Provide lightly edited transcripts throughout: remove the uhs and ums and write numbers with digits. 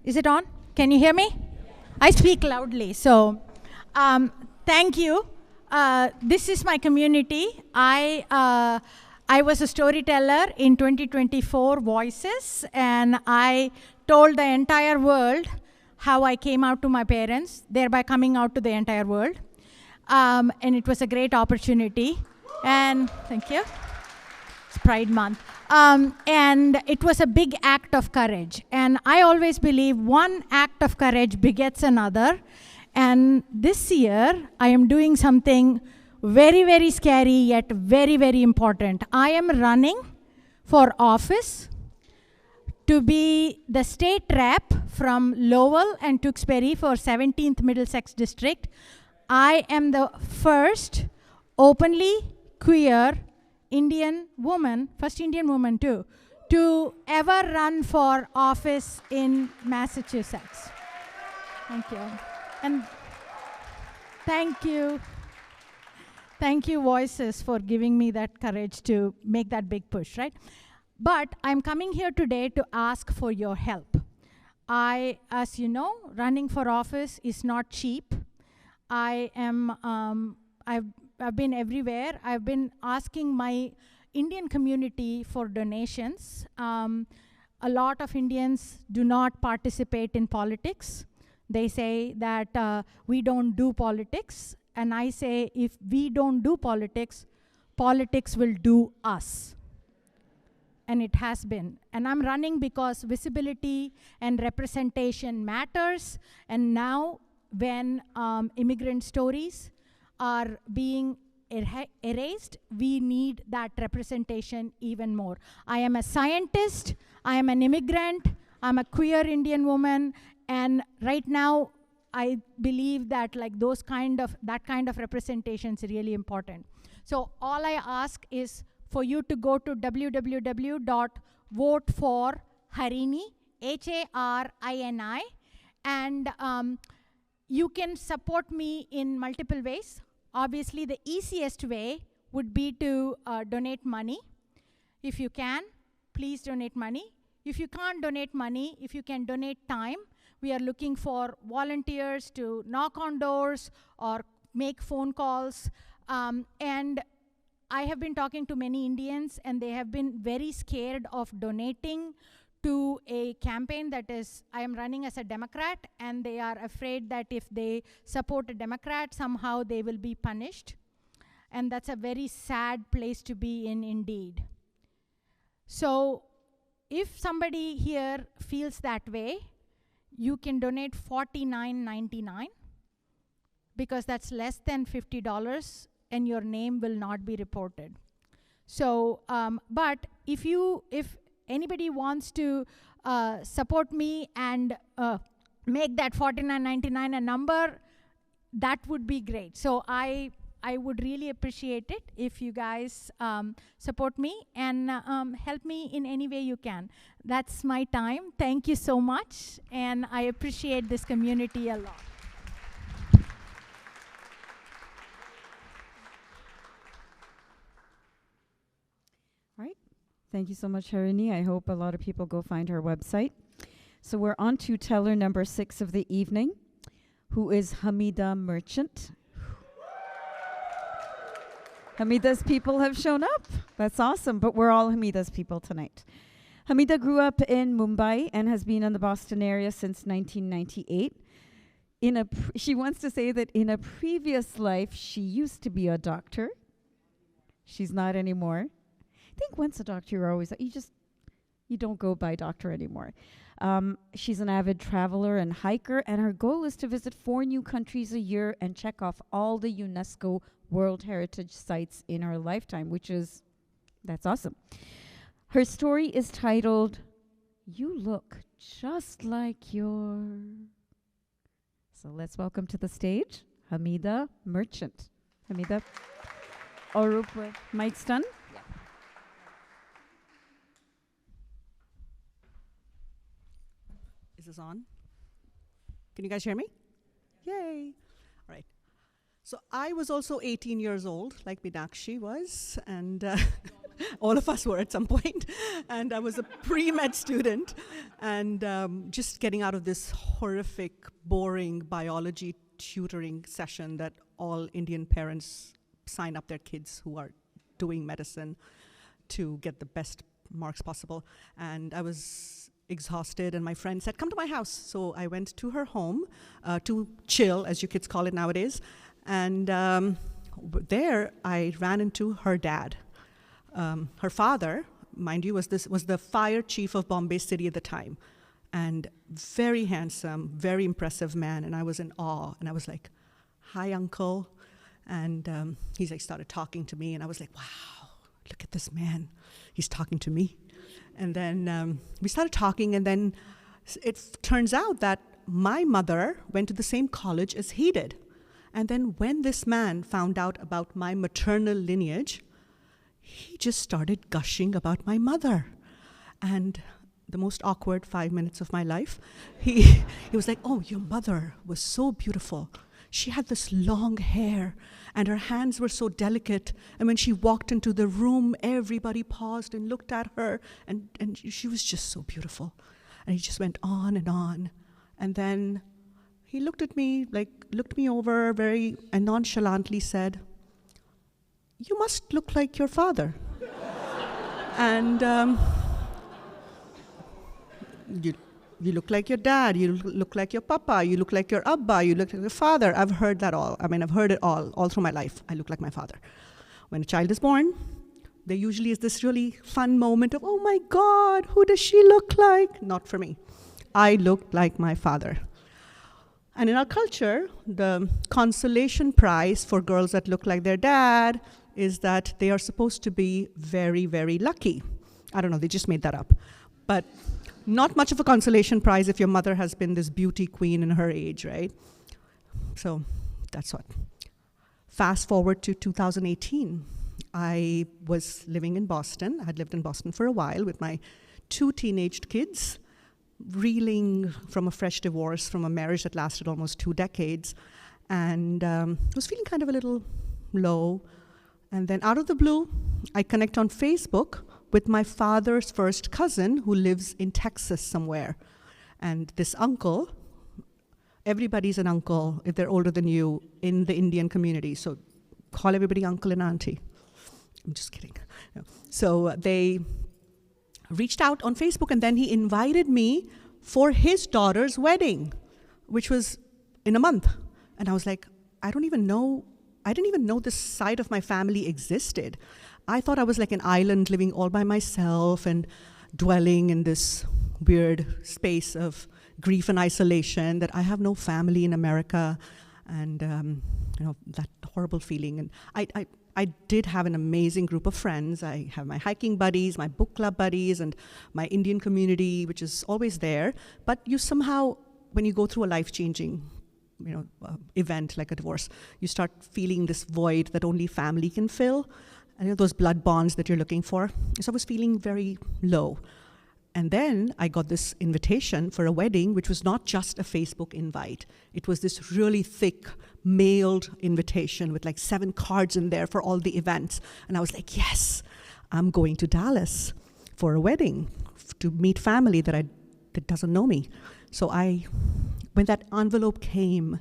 Is it on? Can you hear me? I speak loudly, so thank you. This is my community. I was a storyteller in 2024 Voices, and I told the entire world how I came out to my parents, thereby coming out to the entire world. And it was a great opportunity. And thank you. It's Pride Month. And it was a big act of courage. And I always believe one act of courage begets another. And this year, I am doing something very, very scary, yet very, very important. I am running for office to be the state rep from Lowell and Tewksbury for 17th Middlesex District. I am the first openly queer Indian woman, first Indian woman too, to ever run for office in Massachusetts. Thank you. And thank you. Thank you, Voices, for giving me that courage to make that big push, right? But I'm coming here today to ask for your help. As you know, running for office is not cheap. I've been everywhere. I've been asking my Indian community for donations. A lot of Indians do not participate in politics. They say that we don't do politics. And I say, if we don't do politics, politics will do us. And it has been. And I'm running because visibility and representation matters. And now, when immigrant stories are being erased, we need that representation even more. I am a scientist, I am an immigrant, I'm a queer Indian woman, and right now, I believe that that kind of representation is really important. So all I ask is for you to go to www.voteforharini, Harini, and you can support me in multiple ways. Obviously, the easiest way would be to donate money. If you can, please donate money. If you can't donate money, if you can donate time, we are looking for volunteers to knock on doors or make phone calls. And I have been talking to many Indians, and they have been very scared of donating to a campaign that is, I am running as a Democrat, and they are afraid that if they support a Democrat, somehow they will be punished. And that's a very sad place to be in indeed. So if somebody here feels that way, you can donate $49.99 because that's less than $50 and your name will not be reported. So, but if anybody wants to support me and make that $49.99 a number, that would be great. So I would really appreciate it if you guys support me and help me in any way you can. That's my time. Thank you so much, and I appreciate this community a lot. All right. Thank you so much, Harini. I hope a lot of people go find her website. So we're on to teller number 6 of the evening, who is Hamida Merchant. Hamida's people have shown up. That's awesome, but we're all Hamida's people tonight. Hamida grew up in Mumbai and has been in the Boston area since 1998. She wants to say that in a previous life, she used to be a doctor. She's not anymore. I think once a doctor, you're always, you don't go by doctor anymore. She's an avid traveler and hiker, and her goal is to visit 4 new countries a year and check off all the UNESCO World Heritage Sites in her lifetime, that's awesome. Her story is titled, You Look Just Like Your... So let's welcome to the stage, Hamida Merchant. Hamida, Orup, mic's done? Yeah. Is this on? Can you guys hear me? Yay. All right. So I was also 18 years old, like Meenakshi was, and All of us were at some point. And I was a pre-med student. And just getting out of this horrific, boring biology tutoring session that all Indian parents sign up their kids who are doing medicine to get the best marks possible. And I was exhausted, and my friend said, come to my house. So I went to her home to chill, as you kids call it nowadays. And there I ran into her dad. Her father, mind you, was the fire chief of Bombay City at the time. And very handsome, very impressive man. And I was in awe. And I was like, hi, uncle. And he's like started talking to me. And I was like, wow, look at this man. He's talking to me. And then we started talking. And then it turns out that my mother went to the same college as he did. And then when this man found out about my maternal lineage, he just started gushing about my mother. And the most awkward 5 minutes of my life, he was like, oh, your mother was so beautiful. She had this long hair, and her hands were so delicate. And when she walked into the room, everybody paused and looked at her, and she was just so beautiful. And he just went on and on. And then he looked me over very and nonchalantly said, you must look like your father. And you look like your dad, you look like your papa, you look like your abba, you look like your father. I've heard that all. I mean, I've heard it all through my life. I look like my father. When a child is born, there usually is this really fun moment of, oh my God, who does she look like? Not for me. I looked like my father. And in our culture, the consolation prize for girls that look like their dad is that they are supposed to be very, very lucky. I don't know, they just made that up. But not much of a consolation prize if your mother has been this beauty queen in her age, right? So that's what. Fast forward to 2018. I was living in Boston. I had lived in Boston for a while with my 2 teenage kids, reeling from a fresh divorce from a marriage that lasted almost 2 decades. And was feeling kind of a little low. And then out of the blue, I connect on Facebook with my father's first cousin who lives in Texas somewhere. And this uncle, everybody's an uncle if they're older than you in the Indian community. So call everybody uncle and auntie. I'm just kidding. No. So they reached out on Facebook, and then he invited me for his daughter's wedding, which was in a month. And I was like, I didn't even know this side of my family existed. I thought I was like an island living all by myself and dwelling in this weird space of grief and isolation, that I have no family in America, and that horrible feeling. And I did have an amazing group of friends. I have my hiking buddies, my book club buddies, and my Indian community, which is always there. But you somehow, when you go through a life-changing event like a divorce, you start feeling this void that only family can fill. And those blood bonds that you're looking for. So I was feeling very low. And then I got this invitation for a wedding, which was not just a Facebook invite. It was this really thick, mailed invitation with like 7 cards in there for all the events. And I was like, yes, I'm going to Dallas for a wedding, to meet family that doesn't know me. So when that envelope came,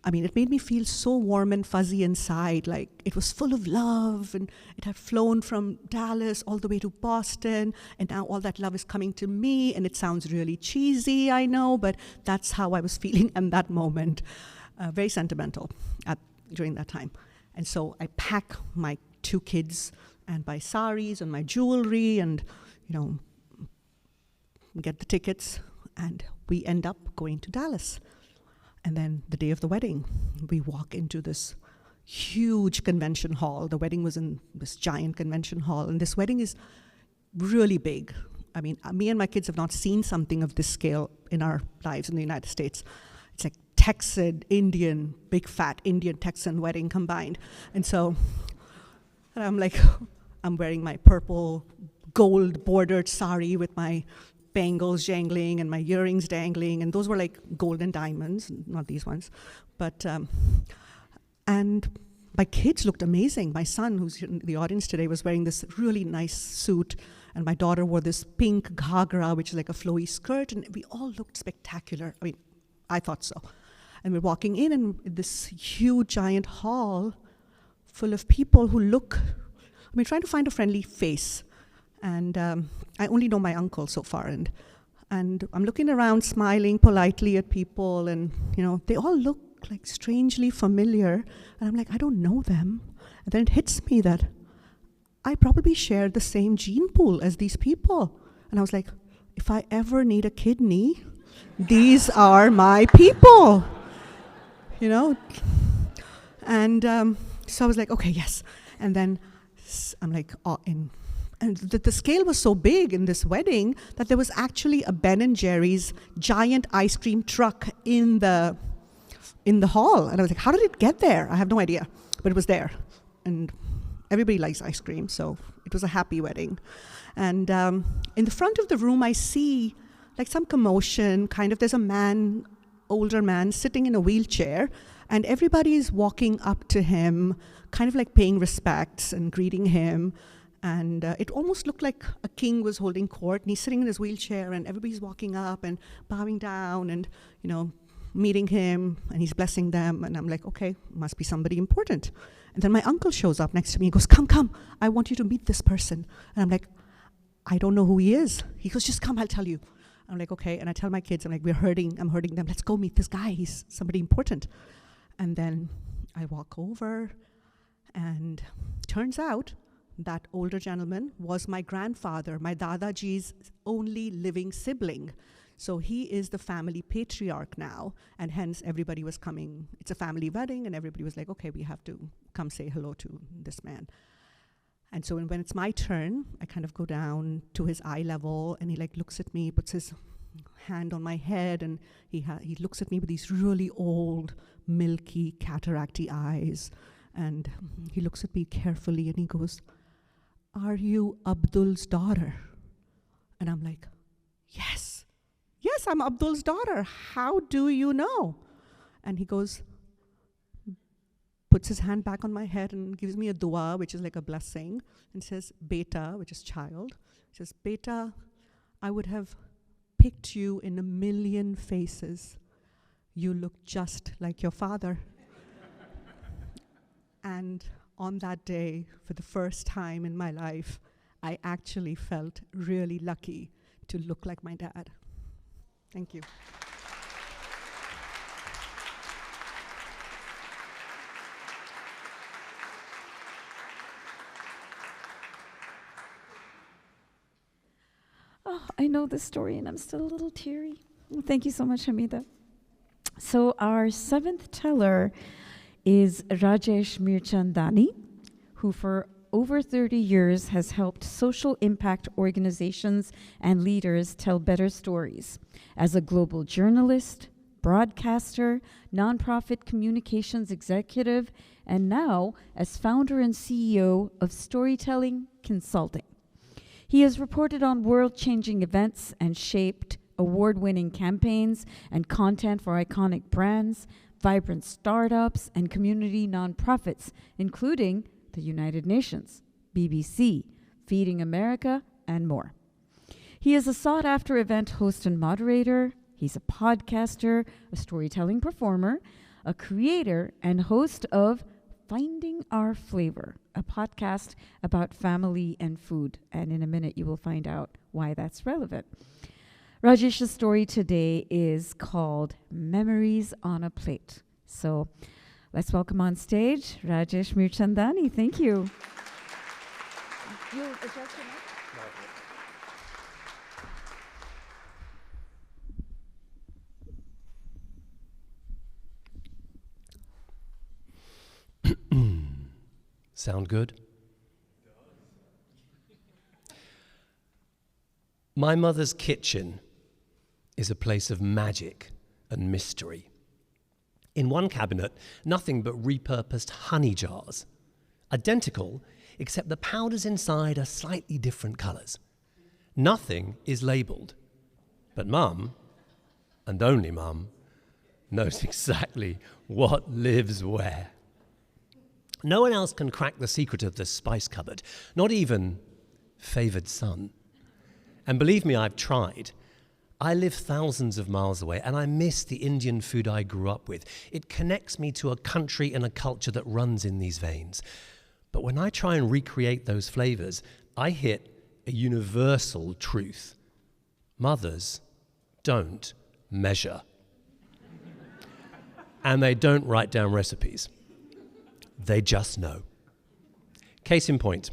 I mean, it made me feel so warm and fuzzy inside, like it was full of love, and it had flown from Dallas all the way to Boston, and now all that love is coming to me, and it sounds really cheesy, I know, but that's how I was feeling in that moment. Very sentimental during that time. And so I pack my 2 kids and buy saris and my jewelry and, get the tickets, and we end up going to Dallas. And then the day of the wedding, we walk into this huge convention hall. The wedding was in this giant convention hall, and this wedding is really big. I mean, me and my kids have not seen something of this scale in our lives in the United States. It's like Texan, Indian, big fat Indian Texan wedding combined. And so I'm like, I'm wearing my purple gold bordered sari with my bangles jangling and my earrings dangling, and those were like golden diamonds, not these ones. But and my kids looked amazing. My son, who's in the audience today, was wearing this really nice suit, and my daughter wore this pink ghagra, which is like a flowy skirt, and we all looked spectacular. I mean, I thought so. And we're walking in this huge, giant hall full of people who look, trying to find a friendly face. And I only know my uncle so far, and I'm looking around, smiling politely at people, and they all look like strangely familiar, and I'm like, I don't know them. And then it hits me that I probably share the same gene pool as these people. And I was like, if I ever need a kidney, these are my people, And so I was like, okay, yes. And then I'm like, and the scale was so big in this wedding that there was actually a Ben & Jerry's giant ice cream truck in the hall. And I was like, how did it get there? I have no idea, but it was there. And everybody likes ice cream, so it was a happy wedding. And in the front of the room, I see like some commotion, there's a older man sitting in a wheelchair, and everybody is walking up to him, kind of like paying respects and greeting him. And it almost looked like a king was holding court, and he's sitting in his wheelchair, and everybody's walking up and bowing down and, meeting him, and he's blessing them. And I'm like, okay, must be somebody important. And then my uncle shows up next to me. He goes, come, I want you to meet this person. And I'm like, I don't know who he is. He goes, just come, I'll tell you. I'm like, okay. And I tell my kids, I'm like, I'm hurting them. Let's go meet this guy. He's somebody important. And then I walk over, and turns out that older gentleman was my grandfather, my Dadaji's only living sibling. So he is the family patriarch now, and hence everybody was coming. It's a family wedding, and everybody was like, okay, we have to come say hello to this man. And so when it's my turn, I kind of go down to his eye level, and he looks at me, puts his hand on my head, and he looks at me with these really old, milky, cataracty eyes. And he looks at me carefully, and he goes, are you Abdul's daughter? And I'm like, yes, I'm Abdul's daughter. How do you know? And he goes, puts his hand back on my head and gives me a dua, which is like a blessing, and says, Beta, which is child. He says, Beta, I would have picked you in a million faces. You look just like your father. And on that day, for the first time in my life, I actually felt really lucky to look like my dad. Thank you. Oh, I know this story, and I'm still a little teary. Thank you so much, Hamida. So our seventh teller is Rajesh Mirchandani, who for over 30 years has helped social impact organizations and leaders tell better stories as a global journalist, broadcaster, nonprofit communications executive, and now as founder and CEO of Storytelling Consulting. He has reported on world-changing events and shaped award-winning campaigns and content for iconic brands, vibrant startups, and community nonprofits, including the United Nations, BBC, Feeding America, and more. He is a sought-after event host and moderator. He's a podcaster, a storytelling performer, a creator, and host of Finding Our Flavor, a podcast about family and food. And in a minute, you will find out why that's relevant. Rajesh's story today is called Memories on a Plate. So let's welcome on stage Rajesh Mirchandani. Thank you. You'll adjust your mic. Sound good? My mother's kitchen is a place of magic and mystery. In one cabinet, nothing but repurposed honey jars, identical except the powders inside are slightly different colours. Nothing is labelled, but Mum, and only Mum, knows exactly what lives where. No one else can crack the secret of the spice cupboard, not even favoured son. And believe me, I've tried. I live thousands of miles away, and I miss the Indian food I grew up with. It connects me to a country and a culture that runs in these veins. But when I try and recreate those flavours, I hit a universal truth. Mothers don't measure. And they don't write down recipes. They just know. Case in point,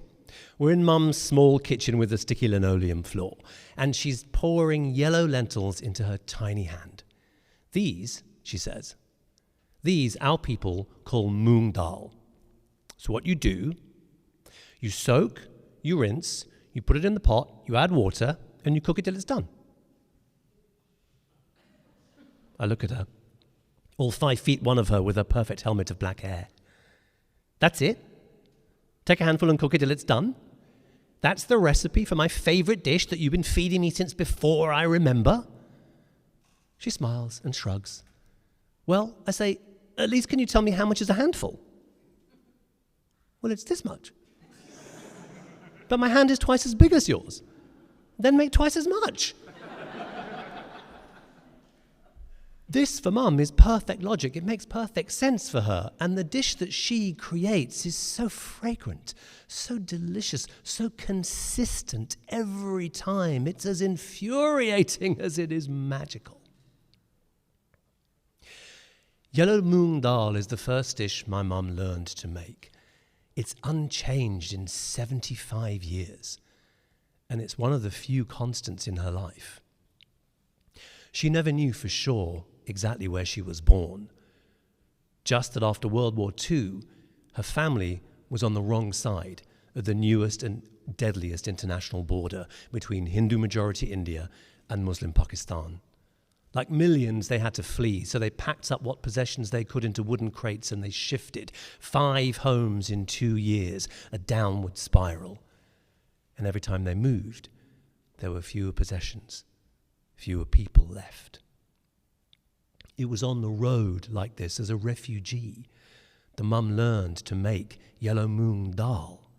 we're in Mum's small kitchen with a sticky linoleum floor, and she's pouring yellow lentils into her tiny hand. These, she says, these our people call moong dal. So what you do, you soak, you rinse, you put it in the pot, you add water, and you cook it till it's done. I look at her, all 5 feet one of her with a perfect helmet of black hair. That's it? Take a handful and cook it till it's done? That's the recipe for my favourite dish that you've been feeding me since before I remember? She smiles and shrugs. Well, I say, at least can you tell me how much is a handful? Well, it's this much. But my hand is twice as big as yours. Then make twice as much. This, for Mum, is perfect logic. It makes perfect sense for her. And the dish that she creates is so fragrant, so delicious, so consistent every time. It's as infuriating as it is magical. Yellow moong dal is the first dish my mum learned to make. It's unchanged in 75 years. And it's one of the few constants in her life. She never knew for sure exactly where she was born. Just that after World War II, her family was on the wrong side of the newest and deadliest international border between Hindu-majority India and Muslim Pakistan. Like millions, they had to flee, so they packed up what possessions they could into wooden crates and they shifted 5 homes in 2 years, a downward spiral. And every time they moved, there were fewer possessions, fewer people left. It was on the road like this as a refugee. The mum learned to make yellow moong dal.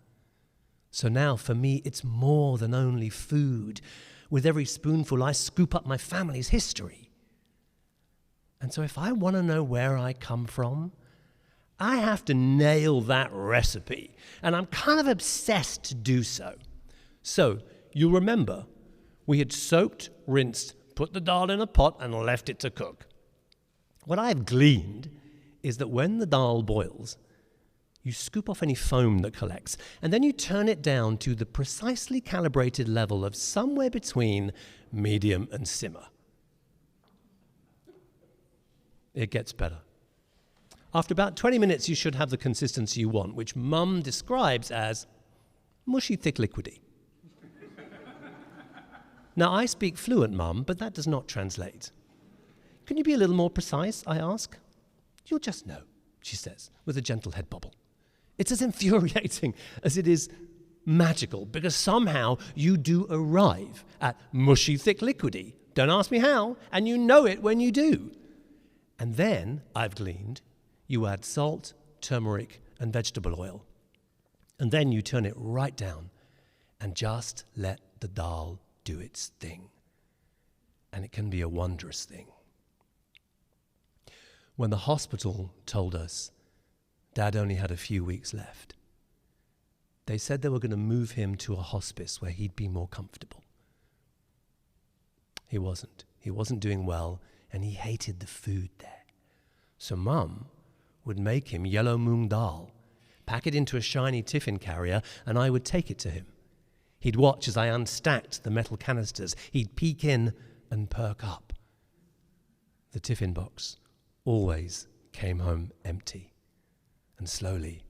So now for me, it's more than only food. With every spoonful, I scoop up my family's history. And so if I want to know where I come from, I have to nail that recipe. And I'm kind of obsessed to do so. So you'll remember, we had soaked, rinsed, put the dal in a pot and left it to cook. What I've gleaned is that when the dal boils, you scoop off any foam that collects, and then you turn it down to the precisely calibrated level of somewhere between medium and simmer. It gets better. After about 20 minutes, you should have the consistency you want, which Mum describes as mushy, thick, liquidy. Now, I speak fluent, Mum, but that does not translate. Can you be a little more precise, I ask? You'll just know, she says, with a gentle head bobble. It's as infuriating as it is magical, because somehow you do arrive at mushy, thick, liquidy. Don't ask me how, and you know it when you do. And then, I've gleaned, you add salt, turmeric, and vegetable oil. And then you turn it right down and just let the dal do its thing. And it can be a wondrous thing. When the hospital told us Dad only had a few weeks left, they said they were going to move him to a hospice where he'd be more comfortable. He wasn't. He wasn't doing well, and he hated the food there. So Mum would make him yellow moong dal, pack it into a shiny tiffin carrier, and I would take it to him. He'd watch as I unstacked the metal canisters. He'd peek in and perk up. The tiffin box always came home empty. And slowly,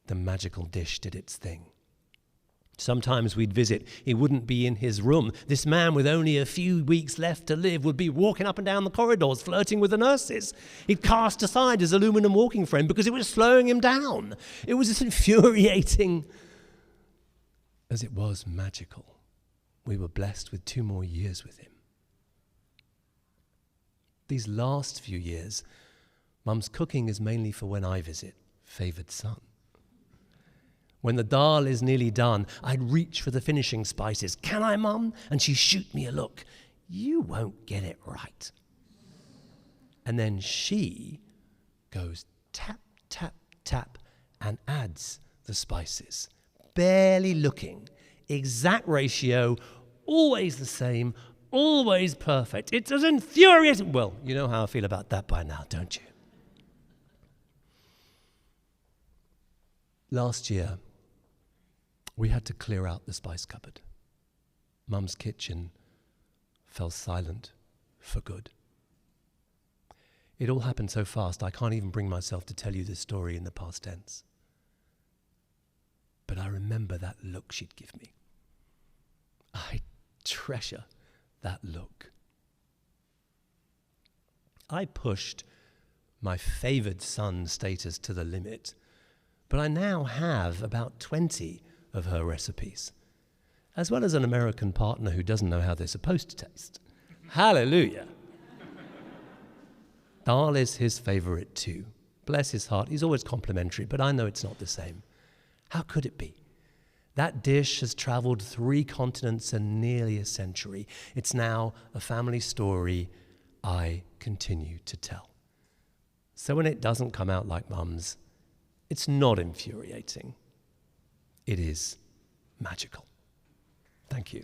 the magical dish did its thing. Sometimes we'd visit. He wouldn't be in his room. This man with only a few weeks left to live would be walking up and down the corridors, flirting with the nurses. He'd cast aside his aluminum walking frame because it was slowing him down. It was as infuriating as it was magical. We were blessed with 2 more years with him. These last few years, Mum's cooking is mainly for when I visit, favoured son. When the dal is nearly done, I'd reach for the finishing spices. Can I, Mum? And she'd shoot me a look. You won't get it right. And then she goes tap, tap, tap, and adds the spices. Barely looking. Exact ratio, always the same, always perfect. It's as infuriating. Well, you know how I feel about that by now, don't you? Last year, we had to clear out the spice cupboard. Mum's kitchen fell silent for good. It all happened so fast, I can't even bring myself to tell you this story in the past tense. But I remember that look she'd give me. I treasure that look. I pushed my favoured son status to the limit, but I now have about 20 of her recipes, as well as an American partner who doesn't know how they're supposed to taste. Hallelujah. Dal is his favourite too. Bless his heart, he's always complimentary, but I know it's not the same. How could it be? That dish has travelled 3 continents and nearly a century. It's now a family story I continue to tell. So when it doesn't come out like Mum's, it's not infuriating. It is magical. Thank you.